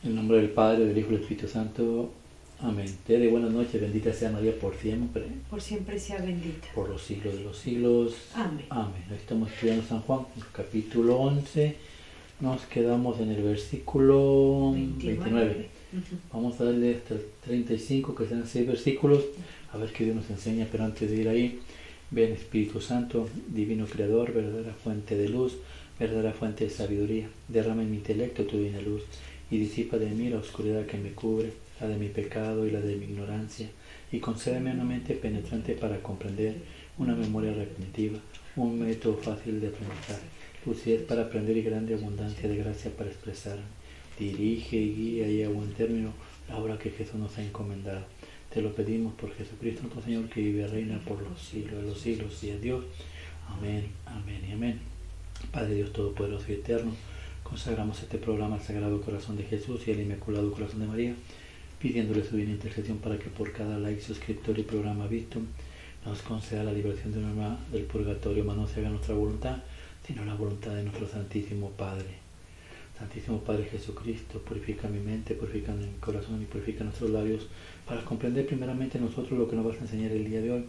En el nombre del Padre, del Hijo y del Espíritu Santo. Amén. Te de buenas noches, bendita sea María por siempre. Por siempre sea bendita. Por los siglos de los siglos. Amén. Amén. Hoy estamos estudiando San Juan, capítulo 11. Nos quedamos en el versículo 29. Vamos a darle hasta el 35, que serán 6 versículos. A ver qué Dios nos enseña, pero antes de ir ahí, ven Espíritu Santo, Divino Creador, verdadera fuente de luz, verdadera fuente de sabiduría. Derrama en mi intelecto tu divina luz y disipa de mí la oscuridad que me cubre, la de mi pecado y la de mi ignorancia, y concédeme una mente penetrante para comprender, una memoria retentiva, un método fácil de aprendizaje, lucidez para aprender y grande abundancia de gracia para expresar. Dirige, guía y a buen término la obra que Jesús nos ha encomendado. Te lo pedimos por Jesucristo nuestro Señor, que vive y reina por los siglos de los siglos, y a Dios. Amén, amén y amén. Padre Dios Todopoderoso y Eterno, consagramos este programa al Sagrado Corazón de Jesús y al Inmaculado Corazón de María, pidiéndole su divina intercesión para que por cada like, suscriptor y programa visto nos conceda la liberación de un alma del purgatorio, mas no se haga nuestra voluntad, sino la voluntad de nuestro Santísimo Padre. Santísimo Padre Jesucristo, purifica mi mente, purifica mi corazón y purifica nuestros labios, para comprender primeramente nosotros lo que nos vas a enseñar el día de hoy,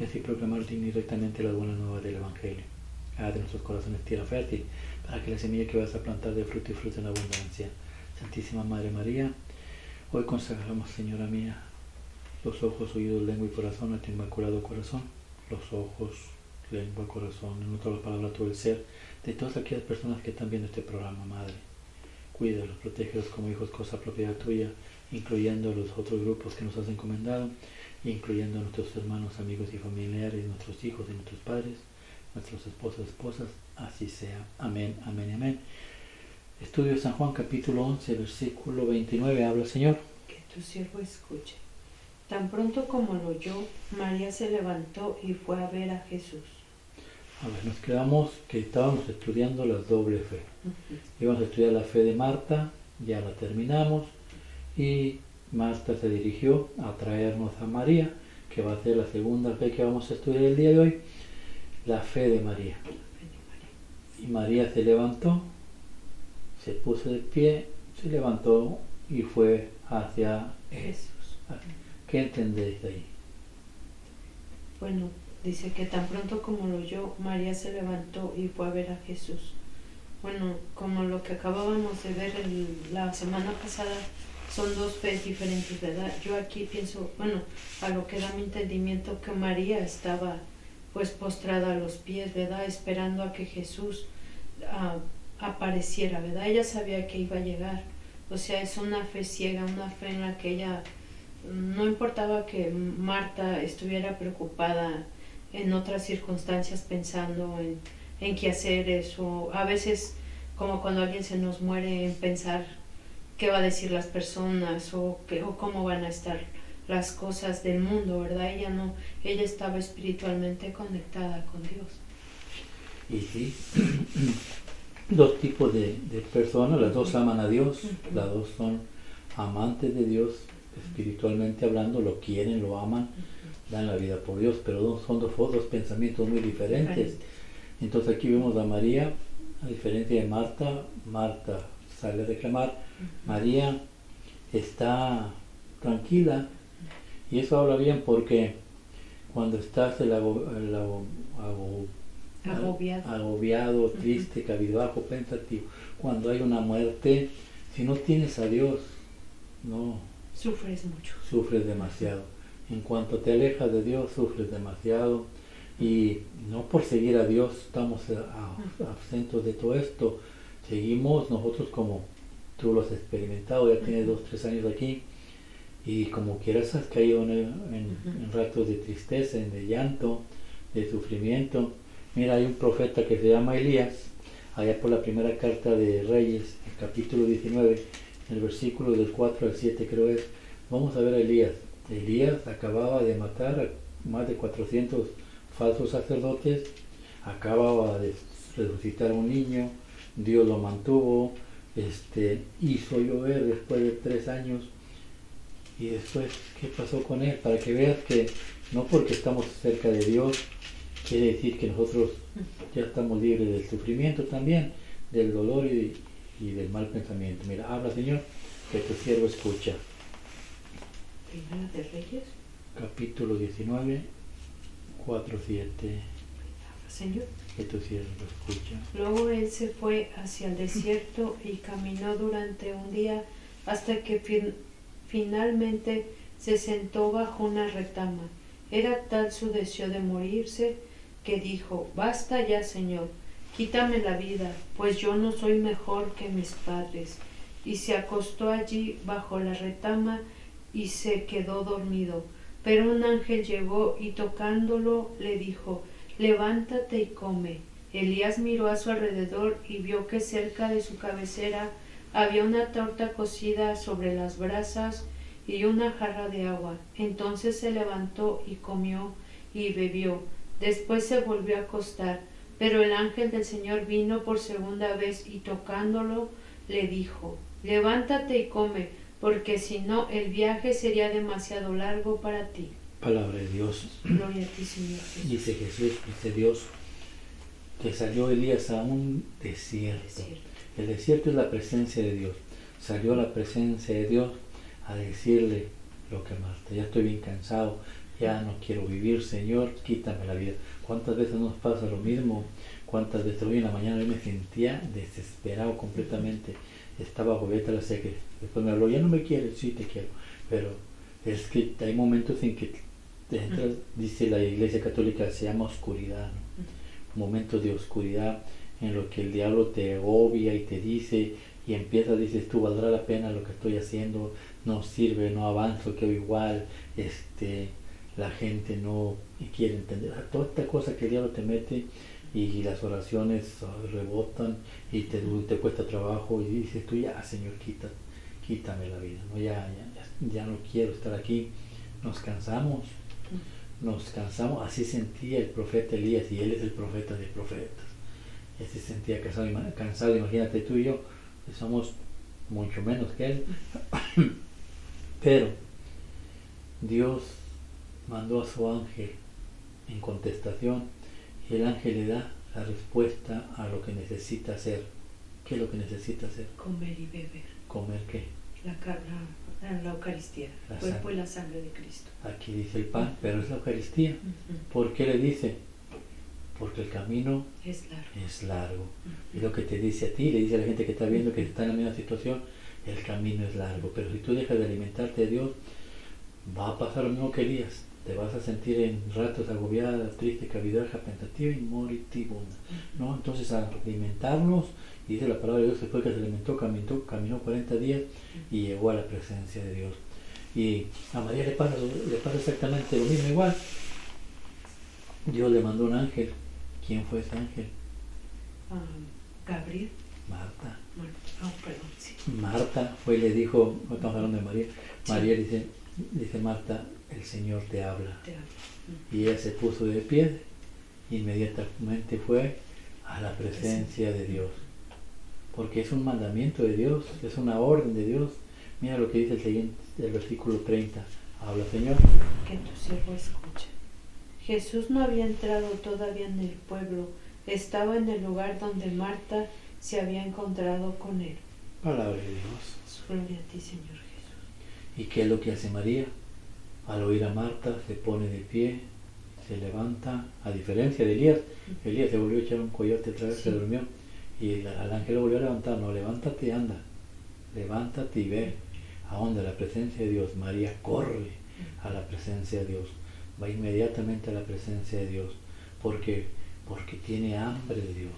y así proclamar digna y rectamente la buena nueva del Evangelio. Haz de nuestros corazones tierra fértil, para que la semilla que vas a plantar dé fruto y fruto en abundancia. Santísima Madre María, hoy consagramos, Señora mía, los ojos, oídos, lengua y corazón a tu inmaculado corazón. Los ojos, lengua, corazón, en otras palabras, todo el ser, de todas aquellas personas que están viendo este programa, Madre. Cuídalos, protégelos como hijos, cosa propiedad tuya, incluyendo los otros grupos que nos has encomendado, incluyendo a nuestros hermanos, amigos y familiares, nuestros hijos y nuestros padres, nuestros esposos, esposas, así sea. Amén, amén y amén. Estudio de San Juan, capítulo 11, versículo 29, habla el Señor. Que tu siervo escuche. Tan pronto como lo oyó, María se levantó y fue a ver a Jesús. A ver, nos quedamos que estábamos estudiando la doble fe. Íbamos a estudiar la fe de Marta, ya la terminamos, y Marta se dirigió a traernos a María, que va a ser la segunda fe que vamos a estudiar el día de hoy, la fe de María. Y María se levantó, se puso de pie, se levantó y fue hacia Jesús. ¿Qué entendéis de ahí? Bueno, dice que tan pronto como lo oyó, María se levantó y fue a ver a Jesús. Bueno, como lo que acabábamos de ver la semana pasada, son dos fe diferentes, ¿verdad? Yo aquí pienso, bueno, a lo que da mi entendimiento, que María estaba pues postrada a los pies, ¿verdad? Esperando a que Jesús apareciera, ¿verdad? Ella sabía que iba a llegar. O sea, es una fe ciega, una fe en la que ella no importaba que Marta estuviera preocupada en otras circunstancias, pensando en qué hacer eso. A veces, como cuando alguien se nos muere, en pensar qué va a decir las personas o cómo van a estar las cosas del mundo, ¿verdad? Ella no, ella estaba espiritualmente conectada con Dios. Y sí, dos tipos de personas, las dos aman a Dios, las dos son amantes de Dios, espiritualmente hablando, lo quieren, lo aman, dan la vida por Dios, pero son dos pensamientos muy diferentes. Entonces aquí vemos a María, a diferencia de Marta. Marta sale a reclamar, María está tranquila, y eso habla bien, porque cuando estás agobiado, triste, cabizbajo, pensativo, cuando hay una muerte, si no tienes a Dios, no sufres mucho, sufres demasiado. En cuanto te alejas de Dios, sufres demasiado, y no por seguir a Dios estamos absentos de todo esto. Seguimos nosotros, como tú lo has experimentado, ya tienes 2-3 años aquí, y como quieras has caído en ratos de tristeza, de llanto, de sufrimiento. Mira, hay un profeta que se llama Elías, allá por la primera carta de Reyes, el capítulo 19, el versículo del 4 al 7 creo es. Vamos a ver a Elías. Elías acababa de matar a más de 400 falsos sacerdotes, acababa de resucitar a un niño, Dios lo mantuvo, hizo llover después de 3 años. Y después, ¿qué pasó con él? Para que veas que no porque estamos cerca de Dios quiere decir que nosotros ya estamos libres del sufrimiento también, del dolor y del mal pensamiento. Mira, habla Señor. que tu siervo escucha. Primera de Reyes. Capítulo 19, 4, 7. Señor. Que tu siervo escucha. Luego él se fue hacia el desierto y caminó durante un día hasta que finalmente se sentó bajo una retama. Era tal su deseo de morirse que dijo: basta ya, Señor, quítame la vida, pues yo no soy mejor que mis padres. Y se acostó allí bajo la retama y se quedó dormido. Pero un ángel llegó y tocándolo le dijo: levántate y come. Elías miró a su alrededor y vio que cerca de su cabecera había una torta cocida sobre las brasas y una jarra de agua. Entonces se levantó y comió y bebió. Después se volvió a acostar, pero el ángel del Señor vino por segunda vez y tocándolo le dijo: levántate y come, porque si no el viaje sería demasiado largo para ti. Palabra de Dios. Gloria a ti, Señor Jesús. Dice Jesús, dice Dios, que salió Elías a un desierto. El desierto es la presencia de Dios. Salió a la presencia de Dios a decirle lo que Marta: ya estoy bien cansado, ya no quiero vivir, Señor, quítame la vida. ¿Cuántas veces nos pasa lo mismo? ¿Cuántas veces hoy en la mañana yo me sentía desesperado completamente? Estaba agobiada la seca. Después me habló: ya no me quieres, sí te quiero. Pero es que hay momentos en que dice la Iglesia Católica, se llama oscuridad, ¿no? Momentos de oscuridad en los que el diablo te agobia y te dice, y dices tú: valdrá la pena lo que estoy haciendo, no sirve, no avanzo, quedo igual, la gente no quiere entender. O sea, toda esta cosa que el diablo te mete, y las oraciones rebotan y te cuesta trabajo, y dices tú: ya, Señor, quítame la vida, ¿no? Ya no quiero estar aquí. Nos cansamos, así sentía el profeta Elías, y él es el profeta de profetas. Él se sentía cansado, imagínate tú y yo, que somos mucho menos que él. Pero Dios mandó a su ángel en contestación, y el ángel le da la respuesta a lo que necesita hacer. ¿Qué es lo que necesita hacer? Comer y beber. ¿Comer qué? La Eucaristía, el cuerpo y la sangre de Cristo. Aquí dice el pan, pero es la Eucaristía. ¿Por qué le dice? Porque el camino es largo. Y lo que te dice a ti, le dice a la gente que está viendo que está en la misma situación: el camino es largo. Pero si tú dejas de alimentarte de Dios, va a pasar lo mismo que Elías. Te vas a sentir en ratos agobiada, triste, cavidaja, pensativa y moribunda, ¿no? Entonces, a alimentarnos, y dice la palabra de Dios, después que se alimentó, caminó 40 días y llegó a la presencia de Dios. Y a María le pasa exactamente lo mismo, igual. Dios le mandó un ángel. ¿Quién fue ese ángel? Gabriel. Marta. Perdón, sí. Marta fue y le dijo, no estamos hablando de María. Sí. María dice Marta: el Señor te habla. Y ella se puso de pie, inmediatamente fue a la presencia de Dios. Porque es un mandamiento de Dios, es una orden de Dios. Mira lo que dice el versículo 30. Habla, Señor. Que tu siervo escuche. Jesús no había entrado todavía en el pueblo, estaba en el lugar donde Marta se había encontrado con él. Palabra de Dios. Gloria a ti, Señor Jesús. ¿Y qué es lo que hace María? Al oír a Marta, se pone de pie, se levanta. A diferencia de Elías, Elías se volvió a echar un coyote otra vez, se durmió. Y al ángel lo volvió a levantar: no, levántate y anda, levántate y ve a dónde, la presencia de Dios. María corre a la presencia de Dios, va inmediatamente a la presencia de Dios, porque tiene hambre de Dios,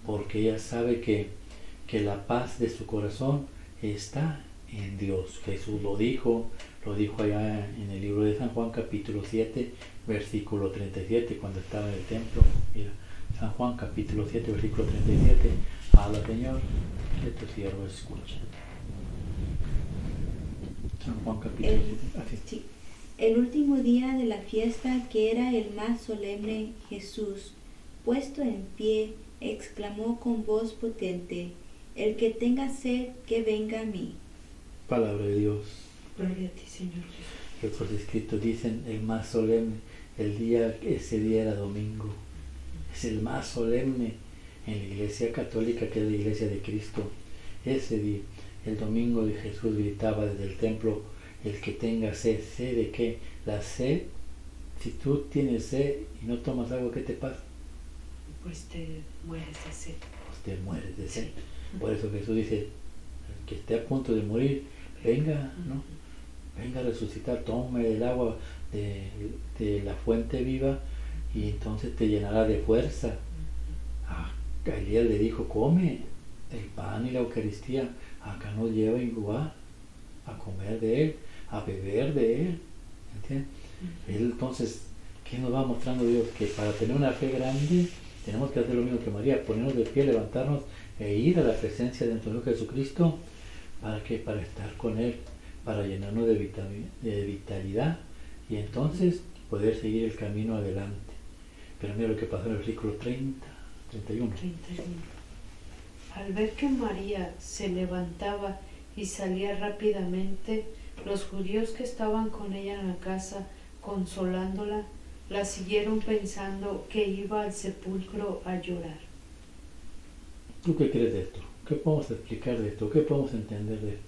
porque ella sabe que la paz de su corazón está en Dios. Jesús lo dijo allá en el libro de San Juan, capítulo 7, versículo 37, cuando estaba en el templo. Mira, San Juan, capítulo 7, versículo 37. Habla, Señor, que tu siervo escucha. San Juan, capítulo 7. Sí. El último día de la fiesta, que era el más solemne, Jesús, puesto en pie, exclamó con voz potente: el que tenga sed, que venga a mí. Palabra de Dios. Gloria a ti, Señor Jesús. Que por escrito dicen: el más solemne, ese día era domingo. Es el más solemne en la Iglesia Católica, que es la Iglesia de Cristo. Ese día el domingo de Jesús gritaba desde el templo, el que tenga sed. ¿Sed de qué? La sed, si tú tienes sed y no tomas agua, ¿qué te pasa? Pues te mueres de sed. Pues te mueres de sed. Por eso Jesús dice, el que esté a punto de morir, venga, ¿no? Venga a resucitar, tome el agua de la fuente viva y entonces te llenará de fuerza. A Elías le dijo, come el pan y la Eucaristía, acá nos lleva igual a comer de él, a beber de él, ¿entiendes? Entonces, ¿qué nos va mostrando Dios? Que para tener una fe grande tenemos que hacer lo mismo que María, ponernos de pie, levantarnos e ir a la presencia de nuestro Señor Jesucristo. ¿Para qué? Para estar con Él, para llenarnos de vitalidad y entonces poder seguir el camino adelante. Pero mira lo que pasó en el versículo 31. Al ver que María se levantaba y salía rápidamente, los judíos que estaban con ella en la casa, consolándola, la siguieron pensando que iba al sepulcro a llorar. ¿Tú qué crees de esto? ¿Qué podemos explicar de esto? ¿Qué podemos entender de esto?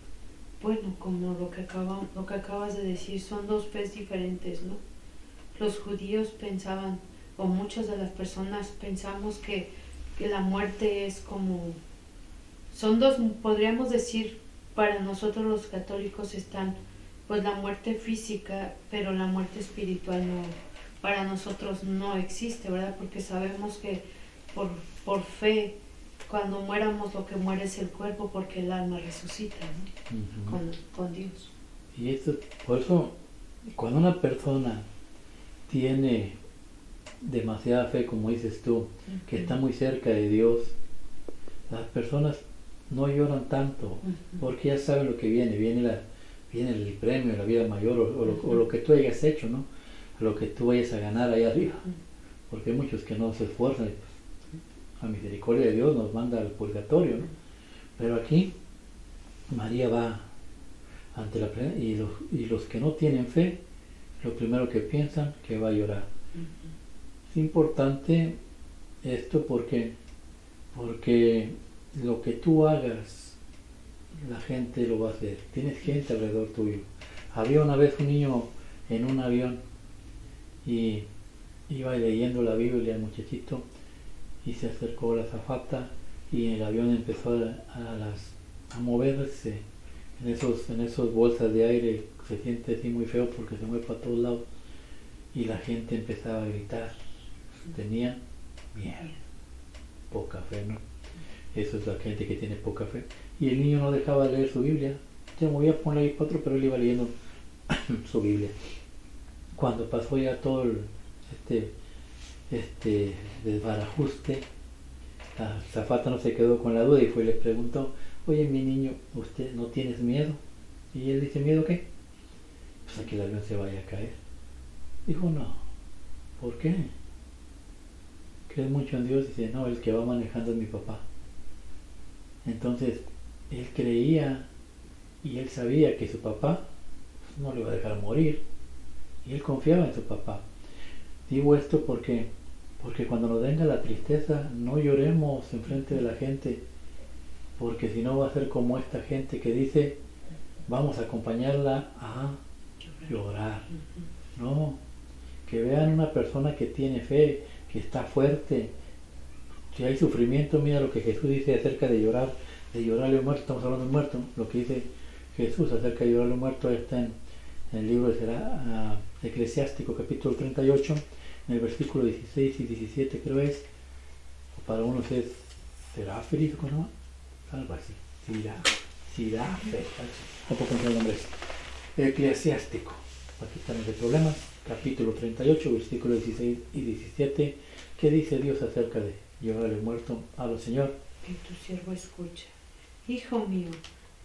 Bueno, como lo que acabas de decir, son dos fes diferentes, ¿no? Los judíos pensaban, o muchas de las personas pensamos que la muerte es como... Son dos, podríamos decir, para nosotros los católicos están, pues la muerte física, pero la muerte espiritual no, para nosotros no existe, ¿verdad? Porque sabemos que por fe, cuando muéramos lo que muere es el cuerpo, porque el alma resucita, ¿no? Con Dios. Y esto, por eso, cuando una persona tiene demasiada fe, como dices tú, que está muy cerca de Dios, las personas no lloran tanto, porque ya saben lo que viene el premio, la vida mayor, o lo que tú hayas hecho, ¿no? Lo que tú vayas a ganar ahí arriba, porque hay muchos que no se esfuerzan, y pues, a misericordia de Dios nos manda al purgatorio, ¿no? Pero aquí María va ante la presencia, y los que no tienen fe, lo primero que piensan que va a llorar. Es importante esto porque lo que tú hagas, la gente lo va a hacer. Tienes gente alrededor tuyo. Había una vez un niño en un avión y iba leyendo la Biblia el muchachito y se acercó a la azafata y el avión empezó a moverse en esos bolsas de aire. Se siente así muy feo porque se mueve para todos lados y la gente empezaba a gritar. Tenía miedo, poca fe, ¿no? Eso es la gente que tiene poca fe. Y el niño no dejaba de leer su Biblia. Se movía por un lado y por otro, pero él iba leyendo su Biblia. Cuando pasó ya todo este desbarajuste, la azafata no se quedó con la duda y fue y le preguntó, oye mi niño, ¿usted no tienes miedo? Y él dice, ¿miedo qué? Pues a que el avión se vaya a caer. Dijo, no. ¿Por qué? ¿Crees mucho en Dios? Dice, no, el que va manejando es mi papá. Entonces, él creía y él sabía que su papá no le iba a dejar morir. Y él confiaba en su papá. Digo esto porque cuando nos venga la tristeza, no lloremos enfrente de la gente, porque si no va a ser como esta gente que dice, vamos a acompañarla a llorar. No, que vean una persona que tiene fe, que está fuerte. Si hay sufrimiento, mira lo que Jesús dice acerca de llorarle a un muerto. Estamos hablando de un muerto. Lo que dice Jesús acerca de llorarle a un muerto está en el libro de Eclesiástico, capítulo 38, en el versículo 16 y 17 creo es, o para unos es Seráferis, ¿cómo se llama? Algo así, Siráferis, tampoco no sé el nombre. Eclesiástico, aquí estamos de problemas, capítulo 38, versículo 16 y 17, ¿qué dice Dios acerca de llorarle al muerto? Habla, Señor. Que tu siervo escucha. Hijo mío,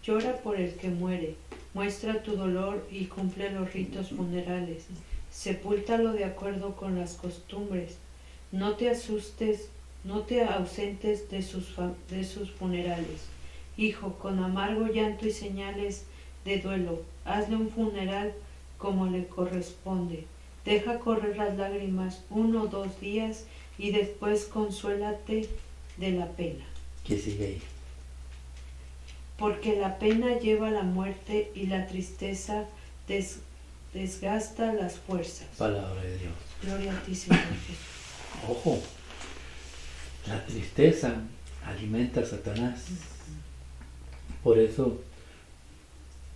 llora por el que muere, muestra tu dolor y cumple los ritos funerales, sepúltalo de acuerdo con las costumbres, no te ausentes de sus funerales. Hijo, con amargo llanto y señales de duelo, hazle un funeral como le corresponde. Deja correr las lágrimas 1 o 2 días y después consuélate de la pena. ¿Qué sigue ahí? porque la pena lleva a la muerte y la tristeza desgasta las fuerzas. Palabra de Dios. Gloria a ti, Señor Jesús. Ojo, la tristeza alimenta a Satanás. Por eso,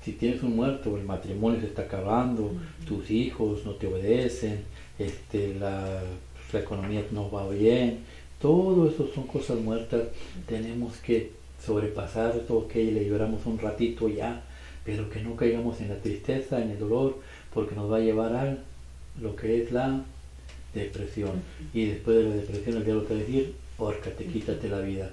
si tienes un muerto, el matrimonio se está acabando, tus hijos no te obedecen, la economía no va bien, todo eso son cosas muertas. Tenemos que sobrepasar todo, que le lloramos un ratito ya, pero que no caigamos en la tristeza, en el dolor, porque nos va a llevar a lo que es la depresión. Y después de la depresión el diablo te va a decir, órcate, quítate la vida.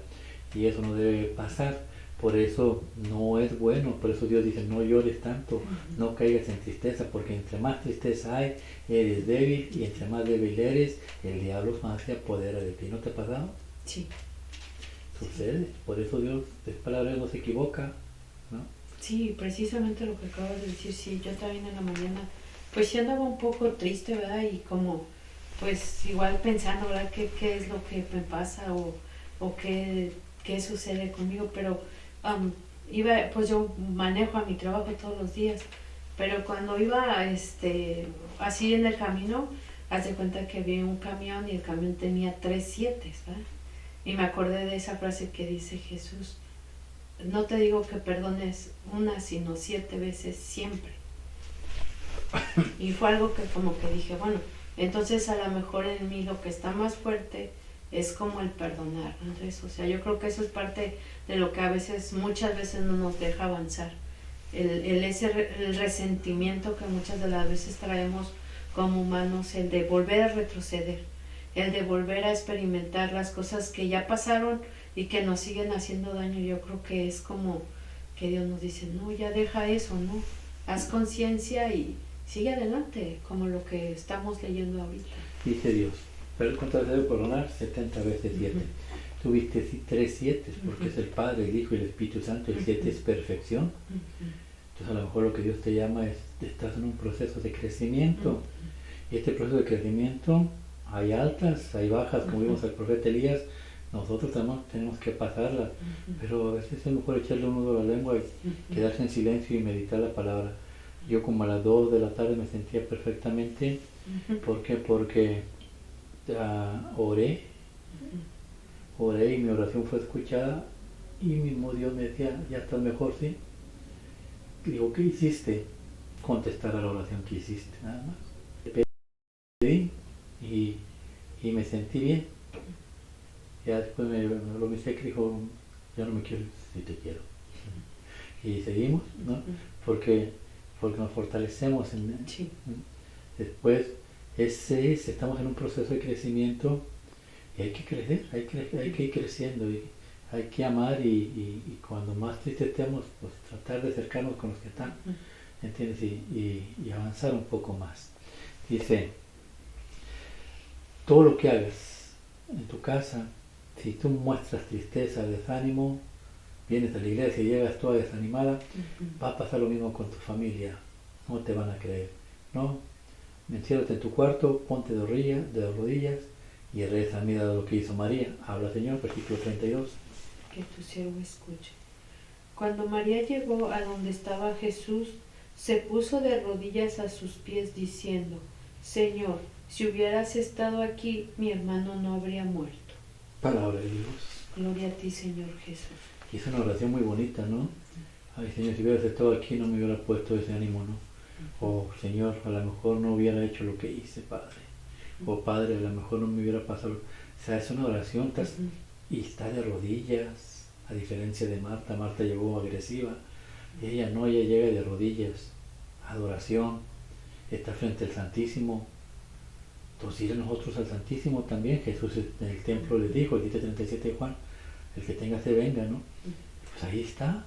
Y eso no debe pasar. Por eso no es bueno, por eso Dios dice, no llores tanto, no caigas en tristeza, porque entre más tristeza hay, eres débil, y entre más débil eres, el diablo más se apodera de ti. ¿No te ha pasado? Sí. Sucede, por eso Dios, de palabra no se equivoca, ¿no? Sí, precisamente lo que acabas de decir, sí, yo también en la mañana, pues sí andaba un poco triste, ¿verdad? Y como, pues igual pensando, ¿verdad? ¿Qué es lo que me pasa o qué sucede conmigo? Pero pues yo manejo a mi trabajo todos los días, pero cuando iba así en el camino, haz de cuenta que vi un camión y el camión tenía 3 7, ¿verdad? Y me acordé de esa frase que dice Jesús, no te digo que perdones una, sino 7 veces siempre. Y fue algo que como que dije, bueno, entonces a lo mejor en mí lo que está más fuerte es como el perdonar, Andrés. O sea, yo creo que eso es parte de lo que muchas veces no nos deja avanzar. El resentimiento que muchas de las veces traemos como humanos, el de volver a retroceder, el de volver a experimentar las cosas que ya pasaron y que nos siguen haciendo daño. Yo creo que es como que Dios nos dice, no, ya deja eso, ¿no? Haz conciencia y sigue adelante, como lo que estamos leyendo ahorita. Dice Dios, pero ¿cuántas veces debo perdonar? 70 veces 7. Tuviste 3 7, porque es el Padre, el Hijo y el Espíritu Santo. El 7 es perfección. Entonces a lo mejor lo que Dios te llama es, estás en un proceso de crecimiento. Y este proceso de crecimiento, hay altas, hay bajas, como vimos al profeta Elías. Nosotros también tenemos que pasarlas, pero a veces es mejor echarle un nudo a la lengua y quedarse en silencio y meditar la palabra. Yo como a las 2 de la tarde me sentía perfectamente. ¿Por qué? Porque oré y mi oración fue escuchada y mismo Dios me decía, ya estás mejor, ¿sí? Digo, ¿qué hiciste? Contestar a la oración que hiciste, nada más. Le pedí y me sentí bien. Ya después me habló mi secre y dijo, ya no me quiero, si te quiero. Y seguimos, ¿no? Porque nos fortalecemos. Sí. Después, estamos en un proceso de crecimiento y hay que crecer, hay que ir creciendo y hay que amar y cuando más tristes estemos, pues tratar de acercarnos con los que están, ¿entiendes? Y avanzar un poco más. Dice, todo lo que hagas en tu casa, si tú muestras tristeza, desánimo, vienes a la iglesia y llegas toda desanimada, va a pasar lo mismo con tu familia, no te van a creer, ¿no? Enciérrate en tu cuarto, ponte de rodillas y reza. Mira lo que hizo María. Habla, Señor, versículo 32. Que tu siervo escuche. Cuando María llegó a donde estaba Jesús, se puso de rodillas a sus pies diciendo, Señor, si hubieras estado aquí, mi hermano no habría muerto. Palabra de Dios. Gloria a ti, Señor Jesús. Y es una oración muy bonita, ¿no? Ay, Señor, si hubieras estado aquí no me hubiera puesto ese ánimo, ¿no? O Señor, a lo mejor no hubiera hecho lo que hice, Padre. O Padre, a lo mejor no me hubiera pasado. O sea, es una oración y está de rodillas, a diferencia de Marta. Marta llegó agresiva. Ella no, ella llega de rodillas, adoración, está frente al Santísimo. Entonces ir nosotros al Santísimo también. Jesús en el templo les dijo, el 37 de Juan, el que tenga se venga, ¿no? Pues ahí está,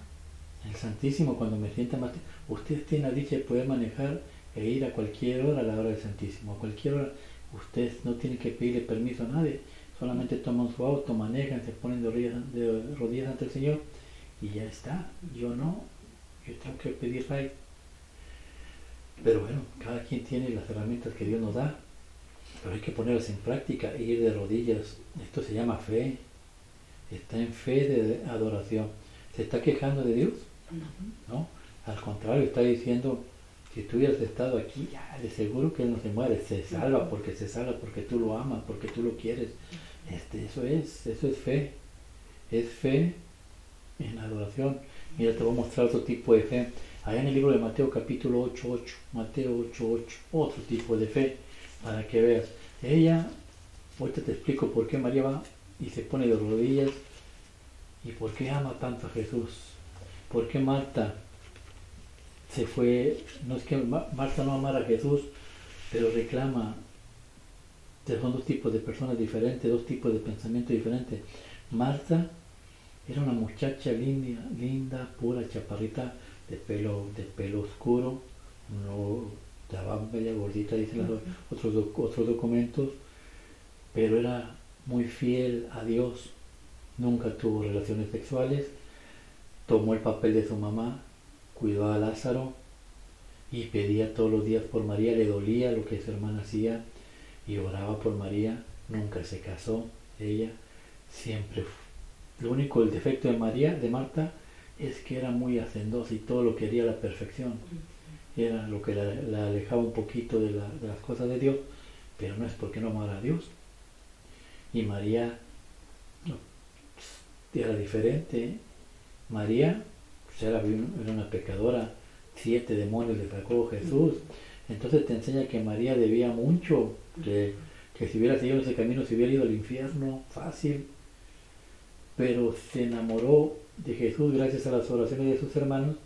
el Santísimo. Cuando me sienta más, usted tiene la dicha de poder manejar e ir a cualquier hora a la hora del Santísimo, a cualquier hora. Usted no tiene que pedirle permiso a nadie, solamente toman su auto, manejan, se ponen de rodillas ante el Señor y ya está. Yo no, yo tengo que pedir right. Pero bueno, cada quien tiene las herramientas que Dios nos da, pero hay que ponerlas en práctica e ir de rodillas. Esto se llama fe, está en fe de adoración. ¿Se está quejando de Dios? No. Al contrario, está diciendo, si tú hubieras estado aquí, ya de seguro que Él no se muere, se salva porque tú lo amas, porque tú lo quieres. Eso es fe. Es fe en adoración. Mira, te voy a mostrar otro tipo de fe. Allá en el libro de Mateo capítulo 8:8, Mateo 8:8, otro tipo de fe, para que veas. Ella, ahorita te explico por qué María va y se pone de rodillas y por qué ama tanto a Jesús. ¿Por qué Marta se fue? No es que Marta no amara a Jesús, pero reclama. Son dos tipos de personas diferentes, dos tipos de pensamiento diferentes. Marta era una muchacha linda, pura, chaparrita, de pelo oscuro, no, estaba media gordita, dicen otros documentos, pero era muy fiel a Dios, nunca tuvo relaciones sexuales, tomó el papel de su mamá, cuidó a Lázaro y pedía todos los días por María, le dolía lo que su hermana hacía y oraba por María, nunca se casó, ella siempre fue. Lo único, el defecto de Marta, es que era muy hacendosa y todo lo quería a la perfección. Era lo que la alejaba un poquito de las cosas de Dios, pero no es porque no amara a Dios. Y María era diferente. María era una pecadora, 7 demonios le sacó Jesús. Entonces te enseña que María debía mucho, que si hubiera seguido ese camino se hubiera ido al infierno fácil. Pero se enamoró de Jesús gracias a las oraciones de sus hermanos,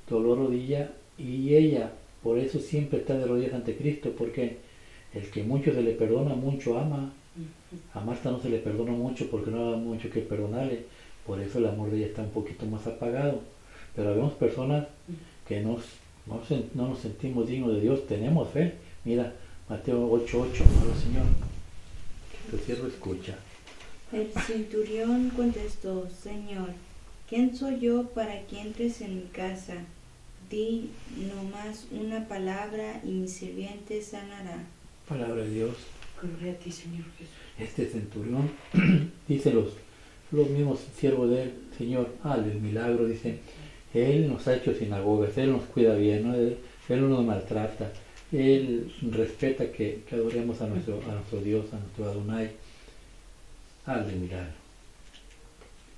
dobló rodilla y ella, por eso siempre está de rodillas ante Cristo, porque el que mucho se le perdona, mucho ama. A Marta no se le perdona mucho porque no había mucho que perdonarle, por eso el amor de ella está un poquito más apagado. Pero vemos personas que no nos sentimos dignos de Dios, tenemos fe. Mira, Mateo 8:8, amado Señor, que tu siervo escucha. El centurión contestó: Señor, ¿quién soy yo para que entres en mi casa? Di nomás una palabra y mi sirviente sanará. Palabra de Dios. Gloria a ti, Señor Jesús. Este centurión, dice los mismos siervos de él, Señor, hazle el milagro, dice, Él nos ha hecho sinagogas, Él nos cuida bien, ¿no? Él no nos maltrata, Él respeta que adoremos a nuestro Dios, a nuestro Adonai. Hazle el milagro.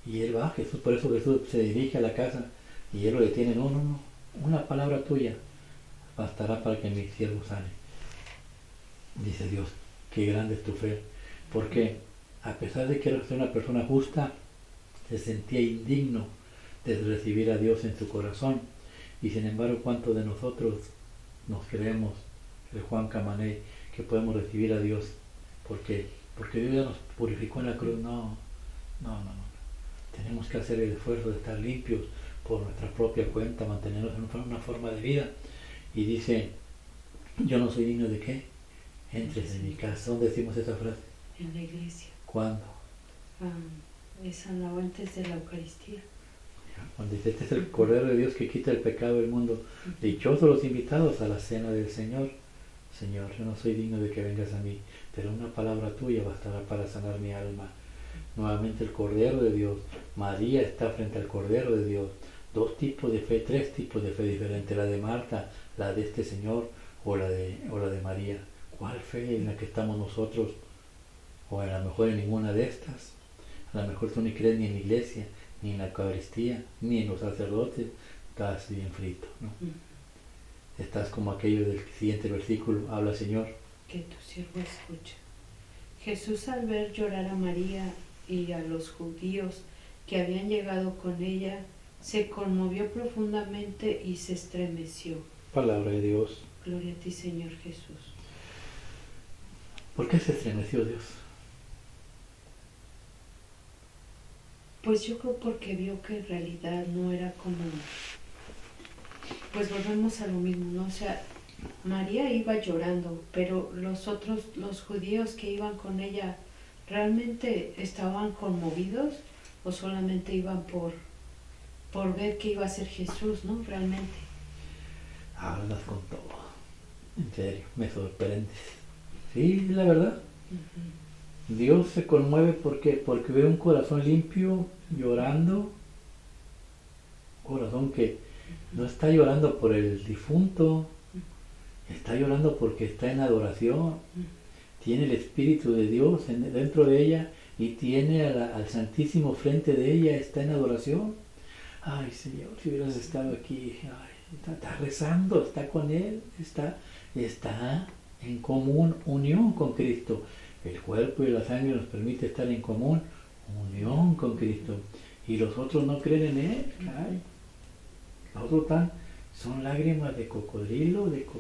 Y él va, Jesús, por eso Jesús se dirige a la casa y él lo detiene. No, una palabra tuya bastará para que mi siervo sane. Dice Dios, qué grande es tu fe. Porque a pesar de que era una persona justa, se sentía indigno de recibir a Dios en su corazón. Y sin embargo, ¿cuántos de nosotros nos creemos, el Juan Camané, que podemos recibir a Dios? Porque Dios ya nos purificó en la cruz. No. Tenemos que hacer el esfuerzo de estar limpios por nuestra propia cuenta, mantenernos en una forma de vida. Y dice, yo no soy digno de qué, entres en mi casa. ¿Dónde decimos esa frase? En la iglesia. ¿Cuándo? Es antes de la Eucaristía. Cuando dice, este es el Cordero de Dios que quita el pecado del mundo. Dichosos los invitados a la cena del Señor. Señor, yo no soy digno de que vengas a mí, pero una palabra tuya bastará para sanar mi alma. Nuevamente el Cordero de Dios. María está frente al Cordero de Dios. 2 tipos de fe, 3 tipos de fe diferentes. La de Marta, la de este Señor o la de María. ¿Cuál fe en la que estamos nosotros? O a lo mejor en ninguna de estas. A lo mejor tú ni crees ni en la iglesia, ni en la Eucaristía, ni en los sacerdotes. Estás bien frito, ¿no? Estás como aquello del siguiente versículo. Habla, Señor. Que tu siervo escucha. Jesús, al ver llorar a María y a los judíos que habían llegado con ella, se conmovió profundamente y se estremeció. Palabra de Dios. Gloria a ti, Señor Jesús. ¿Por qué se estremeció Dios? Pues yo creo porque vio que en realidad no era como... Pues volvemos a lo mismo, ¿no? O sea, María iba llorando, pero los judíos que iban con ella, ¿realmente estaban conmovidos o solamente iban por ver que iba a ser Jesús, ¿no? Realmente. Hablas con todo. En serio, me sorprendes. Sí, la verdad. Dios se conmueve porque ve un corazón limpio, llorando, corazón que no está llorando por el difunto, está llorando porque está en adoración, tiene el Espíritu de Dios dentro de ella y tiene al Santísimo frente de ella, está en adoración. Ay, Señor, si hubieras estado aquí, ay, está rezando, está con Él, está en común unión con Cristo. El cuerpo y la sangre nos permite estar en común unión con Cristo. Y los otros no creen en Él. Ay, los otros son lágrimas de cocodrilo, dijo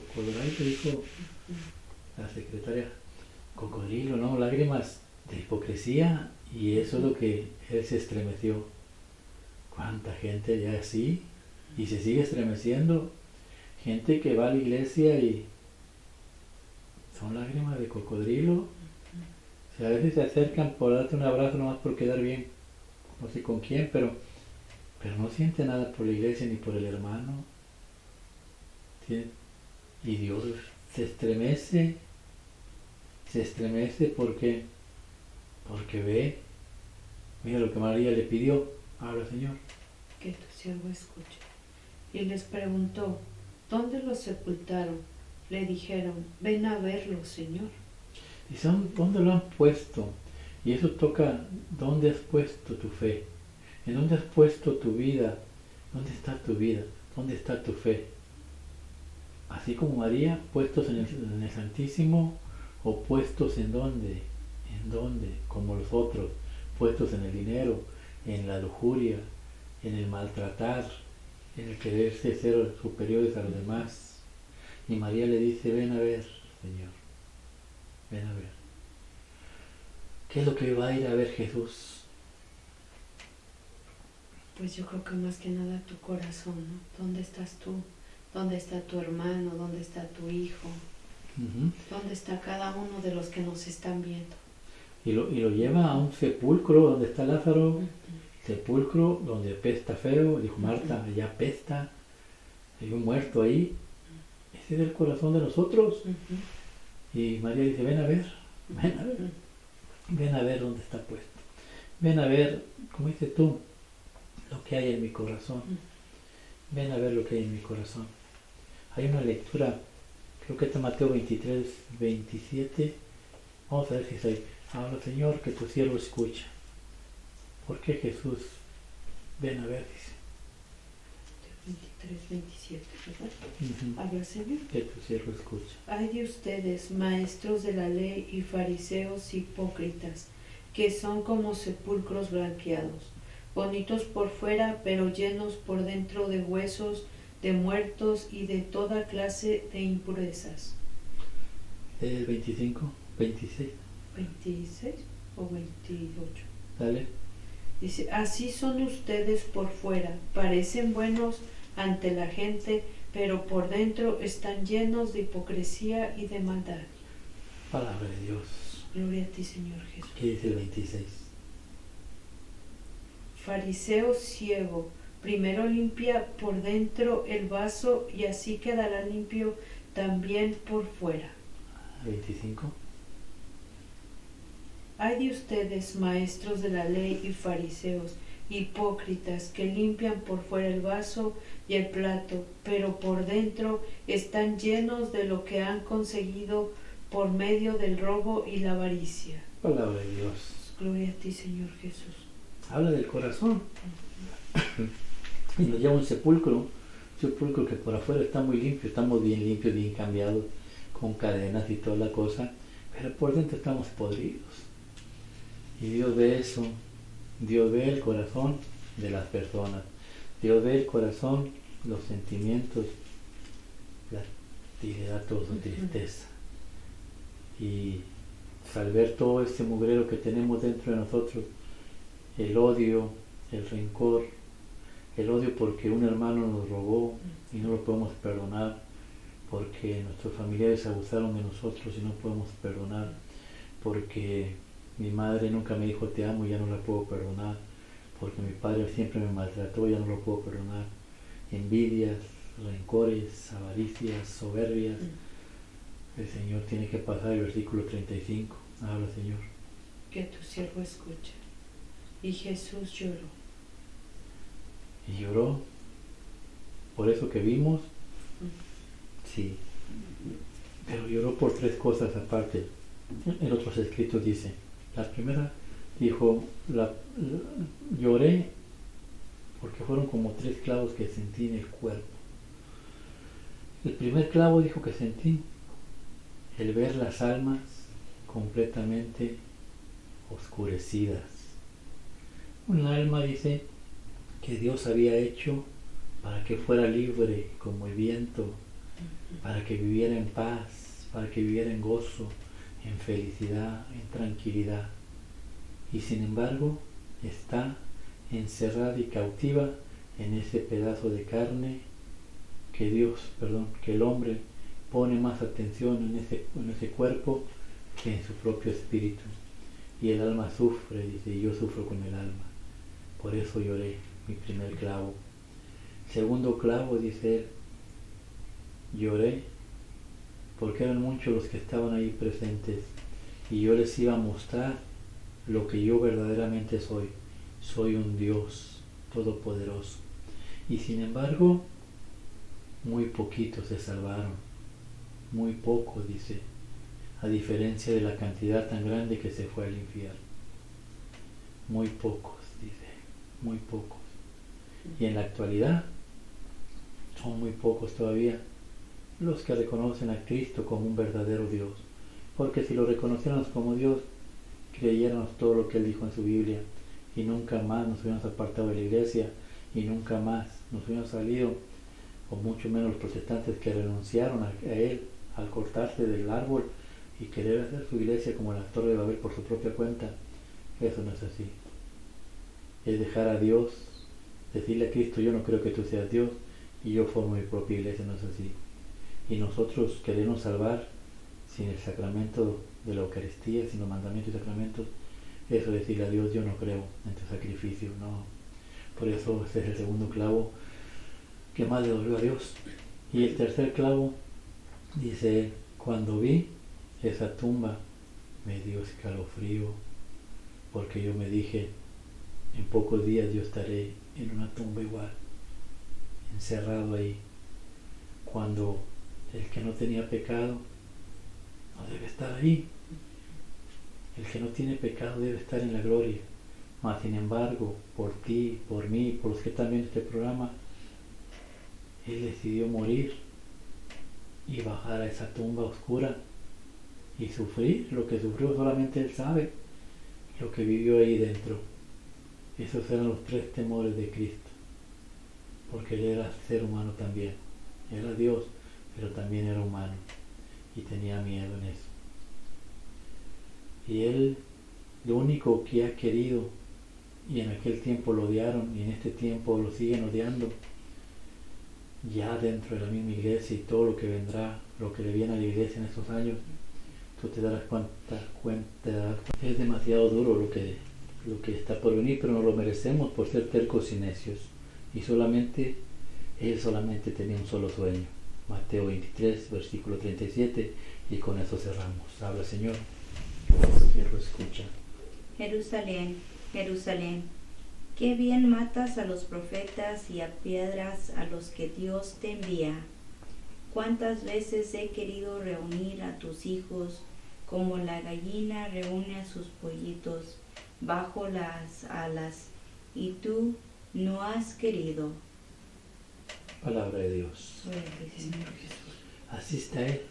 la secretaria. Cocodrilo, ¿no? Lágrimas de hipocresía. Y eso es lo que Él se estremeció. ¿Cuánta gente ya así? Y se sigue estremeciendo. Gente que va a la iglesia y son lágrimas de cocodrilo. O sea, a veces se acercan por darte un abrazo nomás por quedar bien, no sé con quién, pero no siente nada por la iglesia ni por el hermano. ¿Entiendes? Y Dios se estremece porque ve, mira lo que María le pidió. Habla, Señor. Que tu siervo escuche. Y les preguntó, ¿dónde los sepultaron? Le dijeron, ven a verlo, Señor. Y ¿dónde lo han puesto? Y eso toca, ¿dónde has puesto tu fe? ¿En dónde has puesto tu vida? ¿Dónde está tu vida? ¿Dónde está tu fe? Así como María, puestos en el Santísimo, o puestos en dónde, como los otros, puestos en el dinero, en la lujuria, en el maltratar, en el quererse ser superiores a los demás. Y María le dice, ven a ver, Señor, ven a ver. ¿Qué es lo que va a ir a ver Jesús? Pues yo creo que más que nada tu corazón, ¿no? ¿Dónde estás tú? ¿Dónde está tu hermano? ¿Dónde está tu hijo? ¿Dónde está cada uno de los que nos están viendo? Y lo lleva a un sepulcro donde está Lázaro, sepulcro donde apesta feo, dijo Marta, allá apesta, hay un muerto ahí. Ese es el corazón de nosotros. Y María dice, ven a ver, ven a ver dónde está puesto. Ven a ver, como dices tú, lo que hay en mi corazón. Ven a ver lo que hay en mi corazón. Hay una lectura, creo que está Mateo 23, 27. Vamos a ver si es ahí. Habla, Señor, que tu siervo escucha. ¿Por qué Jesús? Ven a ver, dice. 23, 27, ¿verdad? Habla, Señor. Que tu siervo escucha. Ay de ustedes, maestros de la ley y fariseos hipócritas, que son como sepulcros blanqueados, bonitos por fuera, pero llenos por dentro de huesos, de muertos y de toda clase de impurezas. ¿El 25? ¿26? 26 o 28. Dale. Dice, así son ustedes por fuera, parecen buenos ante la gente, pero por dentro están llenos de hipocresía y de maldad. Palabra de Dios. Gloria a ti, Señor Jesús. ¿Qué dice el 26? Fariseo ciego, primero limpia por dentro el vaso y así quedará limpio también por fuera. 25. Ay de ustedes, maestros de la ley y fariseos, hipócritas, que limpian por fuera el vaso y el plato, pero por dentro están llenos de lo que han conseguido por medio del robo y la avaricia. Palabra de Dios. Gloria a ti, Señor Jesús. Habla del corazón. Y nos lleva a un sepulcro que por afuera está muy limpio, estamos bien limpios, bien cambiados, con cadenas y toda la cosa, pero por dentro estamos podridos. Y Dios ve eso, Dios ve el corazón de las personas, Dios ve el corazón, los sentimientos, y le da toda su tristeza. Y al ver todo este mugrero que tenemos dentro de nosotros, el odio, el rencor, el odio porque un hermano nos robó y no lo podemos perdonar, porque nuestros familiares abusaron de nosotros y no podemos perdonar, porque mi madre nunca me dijo te amo y ya no la puedo perdonar, porque mi padre siempre me maltrató y ya no lo puedo perdonar. Envidias, rencores, avaricias, soberbias. El Señor tiene que pasar el versículo 35. Habla, Señor. Que tu siervo escucha. Y Jesús lloró. Y lloró por eso que vimos, sí, pero lloró por 3 cosas aparte. En otros escritos dice, la primera dijo, lloré porque fueron como 3 clavos que sentí en el cuerpo. El primer clavo dijo que sentí el ver las almas completamente oscurecidas. Un alma, dice, que Dios había hecho para que fuera libre como el viento, para que viviera en paz, para que viviera en gozo, en felicidad, en tranquilidad. Y sin embargo, está encerrada y cautiva en ese pedazo de carne que que el hombre pone más atención en ese cuerpo que en su propio espíritu. Y el alma sufre, dice, y yo sufro con el alma. Por eso lloré, mi primer clavo. Segundo clavo, dice él, lloré porque eran muchos los que estaban ahí presentes y yo les iba a mostrar lo que yo verdaderamente soy. Soy un Dios todopoderoso. Y sin embargo, muy poquitos se salvaron. Muy pocos, dice, a diferencia de la cantidad tan grande que se fue al infierno. Muy pocos, dice, muy pocos. Y en la actualidad son muy pocos todavía los que reconocen a Cristo como un verdadero Dios. Porque si lo reconociéramos como Dios, creyéramos todo lo que Él dijo en su Biblia y nunca más nos hubiéramos apartado de la iglesia y nunca más nos hubiéramos salido, o mucho menos los protestantes que renunciaron a Él al cortarse del árbol y querer hacer su iglesia como la Torre de Babel por su propia cuenta. Eso no es así. Es dejar a Dios, decirle a Cristo, yo no creo que tú seas Dios y yo formo mi propia iglesia, no es así. Y nosotros queremos salvar sin el sacramento de la Eucaristía, sin los mandamientos y sacramentos, eso es decirle a Dios, yo no creo en tu sacrificio, no. Por eso ese es el segundo clavo que más le dolió a Dios. Y el tercer clavo, dice él, cuando vi esa tumba me dio escalofrío, porque yo me dije, en pocos días yo estaré en una tumba igual, encerrado ahí, cuando el que no tenía pecado no debe estar ahí. El que no tiene pecado debe estar en la gloria. Mas sin embargo, por ti, por mí, por los que están viendo este programa, Él decidió morir y bajar a esa tumba oscura y sufrir lo que sufrió. Solamente Él sabe lo que vivió ahí dentro. Esos eran los 3 temores de Cristo, porque Él era ser humano también. Era Dios, pero también era humano y tenía miedo en eso. Y Él, lo único que ha querido, y en aquel tiempo lo odiaron y en este tiempo lo siguen odiando, ya dentro de la misma iglesia y todo lo que vendrá, lo que le viene a la iglesia en estos años, tú te darás cuenta, es demasiado duro lo que está por venir, pero no lo merecemos por ser tercos y necios. Y Él solamente tenía un solo sueño. Mateo 23, versículo 37, y con eso cerramos. Habla, Señor, cierro, escucha. Jerusalén, Jerusalén, qué bien matas a los profetas y apedreas a los que Dios te envía. Cuántas veces he querido reunir a tus hijos como la gallina reúne a sus pollitos bajo las alas, y tú no has querido. Palabra de Dios. Señor Jesús. Así está Él.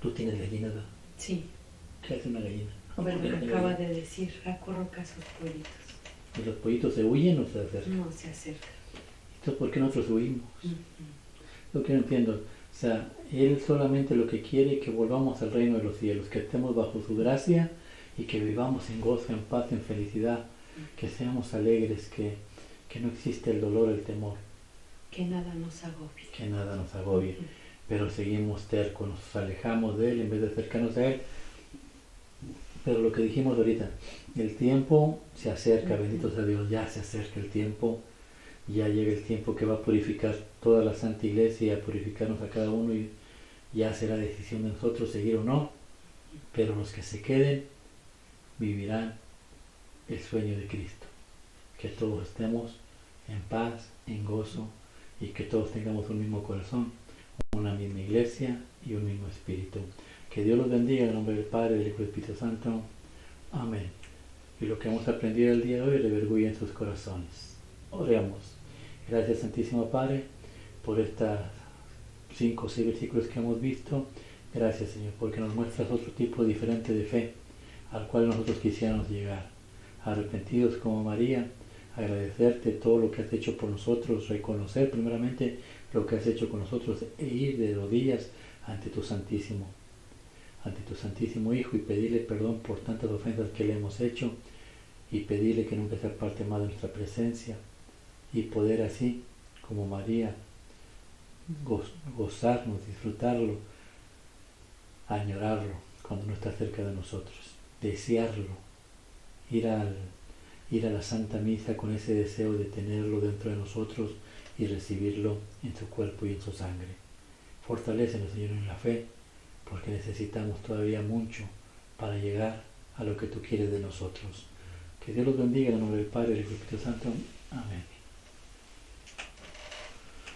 Tú tienes gallina, ¿verdad? Sí. ¿Qué hace una gallina? Bueno, acaba de decir, acurruca a sus pollitos. ¿Y los pollitos se huyen o se acercan? No se acerca. Entonces, ¿por qué nosotros huimos? Lo que no entiendo. O sea, Él solamente lo que quiere es que volvamos al reino de los cielos, que estemos bajo su gracia y que vivamos en gozo, en paz, en felicidad, que seamos alegres, que no existe el dolor, el temor. Que nada nos agobie. Que nada nos agobie. Pero seguimos tercos, nos alejamos de Él en vez de acercarnos a Él. Pero lo que dijimos ahorita, el tiempo se acerca, bendito sea Dios, ya se acerca el tiempo, ya llega el tiempo que va a purificar toda la Santa Iglesia y a purificarnos a cada uno, y ya será decisión de nosotros seguir o no, pero los que se queden vivirán el sueño de Cristo, que todos estemos en paz, en gozo y que todos tengamos un mismo corazón, una misma iglesia y un mismo espíritu. Que Dios los bendiga en el nombre del Padre, del Hijo y del Espíritu Santo. Amén. Y lo que hemos aprendido el día de hoy revergüe en sus corazones. Oremos. Gracias, Santísimo Padre, por estas 5 o 6 versículos que hemos visto. Gracias, Señor, porque nos muestras otro tipo diferente de fe al cual nosotros quisiéramos llegar. Arrepentidos como María, agradecerte todo lo que has hecho por nosotros, reconocer primeramente lo que has hecho con nosotros e ir de rodillas ante tu Santísimo Hijo y pedirle perdón por tantas ofensas que le hemos hecho y pedirle que nunca sea parte más de nuestra presencia y poder así, como María, gozarnos, disfrutarlo, añorarlo cuando no está cerca de nosotros, desearlo, ir a la Santa Misa con ese deseo de tenerlo dentro de nosotros y recibirlo en su cuerpo y en su sangre. Fortalécenos, Señor, en la fe, porque necesitamos todavía mucho para llegar a lo que tú quieres de nosotros. Que Dios los bendiga en el nombre del Padre, del Hijo y del Espíritu Santo. Amén.